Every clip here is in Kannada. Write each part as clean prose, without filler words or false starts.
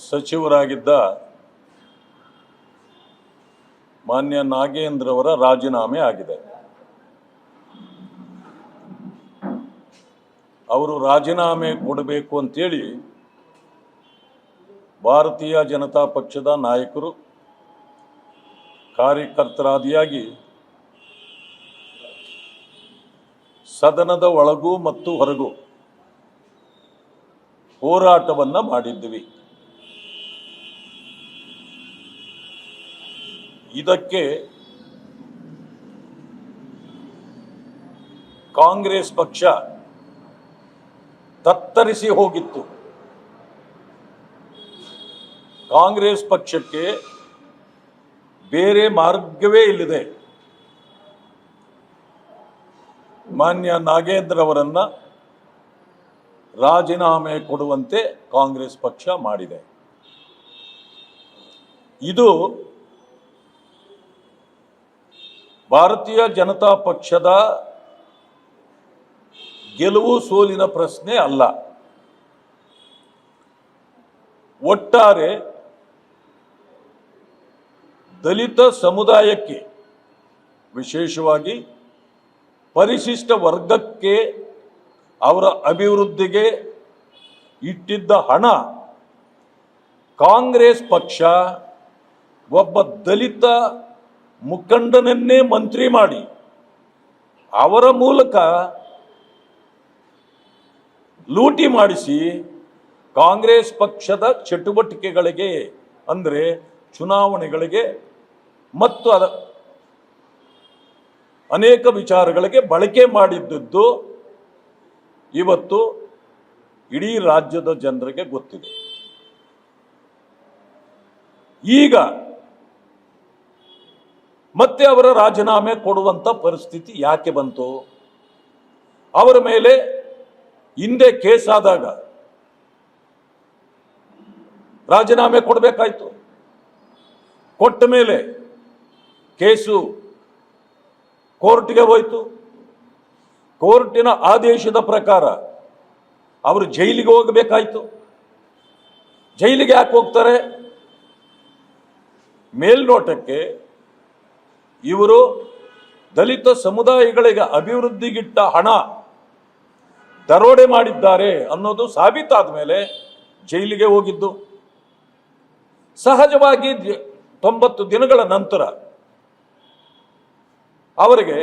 ಸಚಿವರಾಗಿದ್ದ ಮಾನ್ಯ ನಾಗೇಂದ್ರ ಅವರ ರಾಜೀನಾಮೆ ಆಗಿದೆ. ಅವರು ರಾಜೀನಾಮೆ ಕೊಡಬೇಕು ಅಂತೇಳಿ ಭಾರತೀಯ ಜನತಾ ಪಕ್ಷದ ನಾಯಕರು ಕಾರ್ಯಕರ್ತರಾದಿಯಾಗಿ ಸದನದ ಒಳಗೂ ಮತ್ತು ಹೊರಗೂ ಹೋರಾಟವನ್ನು ಮಾಡಿದ್ವಿ. ಇದಕ್ಕೆ ಕಾಂಗ್ರೆಸ್ ಪಕ್ಷ ತತ್ತರಿಸಿ ಹೋಗಿತ್ತು. ಕಾಂಗ್ರೆಸ್ ಪಕ್ಷಕ್ಕೆ ಬೇರೆ ಮಾರ್ಗವೇ ಇಲ್ಲದೆ ಮಾನ್ಯ ನಾಗೇಂದ್ರ ಅವರನ್ನ ರಾಜೀನಾಮೆ ಕೊಡುವಂತೆ ಕಾಂಗ್ರೆಸ್ ಪಕ್ಷ ಮಾಡಿದೆ. ಇದು ಭಾರತೀಯ ಜನತಾ ಪಕ್ಷದ ಗೆಲುವು ಸೋಲಿನ ಪ್ರಶ್ನೆ ಅಲ್ಲ. ಒಟ್ಟಾರೆ ದಲಿತ ಸಮುದಾಯಕ್ಕೆ, ವಿಶೇಷವಾಗಿ ಪರಿಶಿಷ್ಟ ವರ್ಗಕ್ಕೆ, ಅವರ ಅಭಿವೃದ್ಧಿಗೆ ಇಟ್ಟಿದ್ದ ಹಣ ಕಾಂಗ್ರೆಸ್ ಪಕ್ಷ ಒಬ್ಬ ದಲಿತ ಮುಖಂಡನನ್ನೇ ಮಂತ್ರಿ ಮಾಡಿ ಅವರ ಮೂಲಕ ಲೂಟಿ ಮಾಡಿಸಿ ಕಾಂಗ್ರೆಸ್ ಪಕ್ಷದ ಚಟುವಟಿಕೆಗಳಿಗೆ, ಅಂದರೆ ಚುನಾವಣೆಗಳಿಗೆ ಮತ್ತು ಅನೇಕ ವಿಚಾರಗಳಿಗೆ ಬಳಕೆ ಮಾಡಿದ್ದದ್ದು ಇವತ್ತು ಇಡೀ ರಾಜ್ಯದ ಜನರಿಗೆ ಗೊತ್ತಿದೆ. ಈಗ ಮತ್ತೆ ಅವರ ರಾಜೀನಾಮೆ ಕೊಡುವಂತ ಪರಿಸ್ಥಿತಿ ಯಾಕೆ ಬಂತು? ಅವರ ಮೇಲೆ ಹಿಂದೆ ಕೇಸ್ ಆದಾಗ ರಾಜೀನಾಮೆ ಕೊಡಬೇಕಾಯ್ತು. ಕೊಟ್ಟ ಮೇಲೆ ಕೇಸು ಕೋರ್ಟ್ಗೆ ಹೋಯಿತು. ಕೋರ್ಟಿನ ಆದೇಶದ ಪ್ರಕಾರ ಅವರು ಜೈಲಿಗೆ ಹೋಗಬೇಕಾಯ್ತು. ಜೈಲಿಗೆ ಯಾಕೆ ಹೋಗ್ತಾರೆ? ಮೇಲ್ನೋಟಕ್ಕೆ ಇವರು ದಲಿತ ಸಮುದಾಯಗಳಿಗೆ ಅಭಿವೃದ್ಧಿಗಿಟ್ಟ ಹಣ ದರೋಡೆ ಮಾಡಿದ್ದಾರೆ ಅನ್ನೋದು ಸಾಬೀತಾದ ಮೇಲೆ ಜೈಲಿಗೆ ಹೋಗಿದ್ದು. ಸಹಜವಾಗಿ 90 ದಿನಗಳ ನಂತರ ಅವರಿಗೆ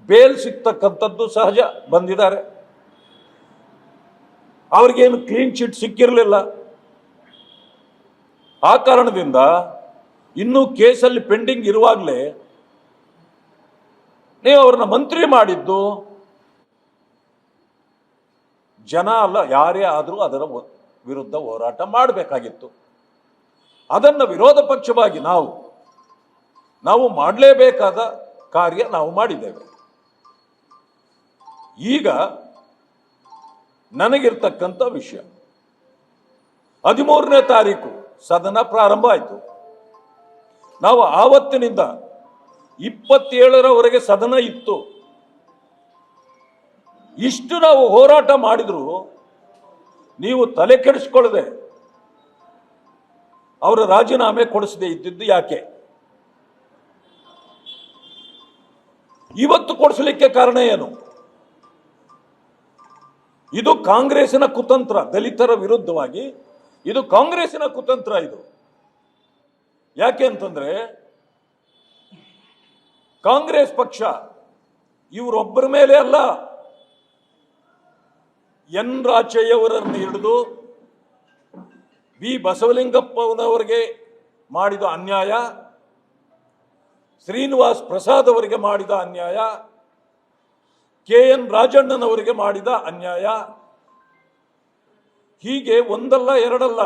ಬೇಲ್ ಸಿಗ್ತಕ್ಕಂಥದ್ದು ಸಹಜ. ಬಂದಿದ್ದಾರೆ. ಅವ್ರಿಗೇನು ಕ್ಲೀನ್ ಚಿಟ್ ಸಿಕ್ಕಿರಲಿಲ್ಲ. ಆ ಕಾರಣದಿಂದ ಇನ್ನೂ ಕೇಸಲ್ಲಿ ಪೆಂಡಿಂಗ್ ಇರುವಾಗಲೇ ನೀವು ಅವ್ರನ್ನ ಮಂತ್ರಿ ಮಾಡಿದ್ದು ಜನ ಅಲ್ಲ, ಯಾರೇ ಆದರೂ ಅದರ ವಿರುದ್ಧ ಹೋರಾಟ ಮಾಡಬೇಕಾಗಿತ್ತು. ಅದನ್ನು ವಿರೋಧ ಪಕ್ಷವಾಗಿ ನಾವು ಮಾಡಲೇಬೇಕಾದ ಕಾರ್ಯ ನಾವು ಮಾಡಿದ್ದೇವೆ. ಈಗ ನನಗಿರ್ತಕ್ಕಂಥ ವಿಷಯ, 13ನೇ ತಾರೀಕು ಸದನ ಪ್ರಾರಂಭ ಆಯಿತು. ನಾವು ಆವತ್ತಿನಿಂದ 27ರವರೆಗೆ ಸದನ ಇತ್ತು. ಇಷ್ಟು ನಾವು ಹೋರಾಟ ಮಾಡಿದ್ರು ನೀವು ತಲೆ ಕೆಡಿಸ್ಕೊಳ್ಳದೆ ಅವರ ರಾಜೀನಾಮೆ ಕೊಡಿಸದೆ ಇದ್ದಿದ್ದು ಯಾಕೆ? ಇವತ್ತು ಕೊಡಿಸಲಿಕ್ಕೆ ಕಾರಣ ಏನು? ಇದು ಕಾಂಗ್ರೆಸ್ಸಿನ ಕುತಂತ್ರ. ದಲಿತರ ವಿರುದ್ಧವಾಗಿ ಇದು ಕಾಂಗ್ರೆಸ್ಸಿನ ಕುತಂತ್ರ. ಇದು ಯಾಕೆ ಅಂತಂದ್ರೆ ಕಾಂಗ್ರೆಸ್ ಪಕ್ಷ ಇವರೊಬ್ಬರ ಮೇಲೆ ಅಲ್ಲ, ಎನ್ ರಾಚಯ್ಯವರನ್ನು ಹಿಡಿದು ವಿ ಬಸವಲಿಂಗಪ್ಪನವರಿಗೆ ಮಾಡಿದ ಅನ್ಯಾಯ, ಶ್ರೀನಿವಾಸ್ ಪ್ರಸಾದ್ ಅವರಿಗೆ ಮಾಡಿದ ಅನ್ಯಾಯ, KN ರಾಜಣ್ಣನವರಿಗೆ ಮಾಡಿದ ಅನ್ಯಾಯ, ಹೀಗೆ ಒಂದಲ್ಲ ಎರಡಲ್ಲ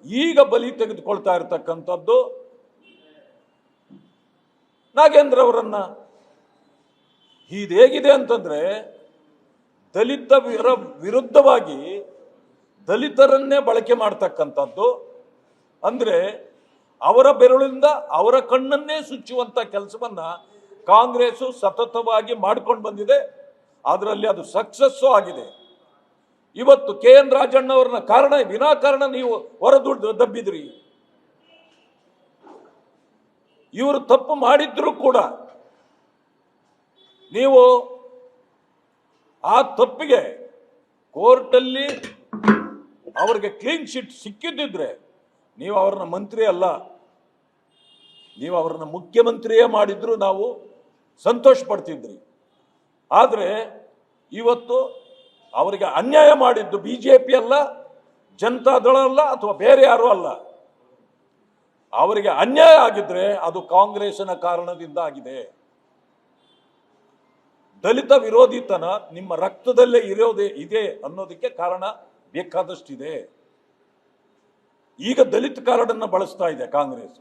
ಈಗ ಬಲಿ ತೆಗೆದುಕೊಳ್ತಾ ಇರತಕ್ಕಂಥದ್ದು ನಾಗೇಂದ್ರ ಅವರನ್ನ. ಇದೇಗಿದೆ ಅಂತಂದ್ರೆ ದಲಿತ ವಿರುದ್ಧವಾಗಿ ದಲಿತರನ್ನೇ ಬಳಕೆ ಮಾಡ್ತಕ್ಕಂಥದ್ದು. ಅಂದ್ರೆ ಅವರ ಬೆರಳಿಂದ ಅವರ ಕಣ್ಣನ್ನೇ ಸುಚ್ಚುವಂತ ಕೆಲಸವನ್ನ ಕಾಂಗ್ರೆಸ್ ಸತತವಾಗಿ ಮಾಡ್ಕೊಂಡು ಬಂದಿದೆ. ಅದರಲ್ಲಿ ಅದು ಸಕ್ಸಸ್ಸು ಆಗಿದೆ. ಇವತ್ತು ಕೆ ಎನ್ ರಾಜಣ್ಣವ್ರನ್ನ ಕಾರಣ ವಿನಾಕಾರಣ ನೀವು ಹೊರದುಡ್ಡು ದಬ್ಬಿದ್ರಿ. ಇವರು ತಪ್ಪು ಮಾಡಿದ್ರು ಕೂಡ ನೀವು ಆ ತಪ್ಪಿಗೆ ಕೋರ್ಟಲ್ಲಿ ಅವರಿಗೆ ಕ್ಲೀನ್ ಶೀಟ್ ಸಿಕ್ಕಿದ್ದಿದ್ರೆ ನೀವು ಅವ್ರನ್ನ ಮಂತ್ರಿ ಅಲ್ಲ, ನೀವು ಅವ್ರನ್ನ ಮುಖ್ಯಮಂತ್ರಿಯೇ ಮಾಡಿದ್ರು ನಾವು ಸಂತೋಷ ಪಡ್ತಿದ್ರಿ. ಆದರೆ ಇವತ್ತು ಅವರಿಗೆ ಅನ್ಯಾಯ ಮಾಡಿದ್ದು ಬಿಜೆಪಿ ಅಲ್ಲ, ಜನತಾದಳ ಅಲ್ಲ, ಅಥವಾ ಬೇರೆ ಯಾರೂ ಅಲ್ಲ. ಅವರಿಗೆ ಅನ್ಯಾಯ ಆಗಿದ್ರೆ ಅದು ಕಾಂಗ್ರೆಸ್ಸಿನ ಕಾರಣದಿಂದ ಆಗಿದೆ. ದಲಿತ ವಿರೋಧಿತನ ನಿಮ್ಮ ರಕ್ತದಲ್ಲೇ ಇದೆ ಅನ್ನೋದಕ್ಕೆ ಕಾರಣ ಬೇಕಾದಷ್ಟಿದೆ. ಈಗ ದಲಿತ ಕಾರ್ಡ್ ಅನ್ನು ಬಳಸ್ತಾ ಇದೆ ಕಾಂಗ್ರೆಸ್.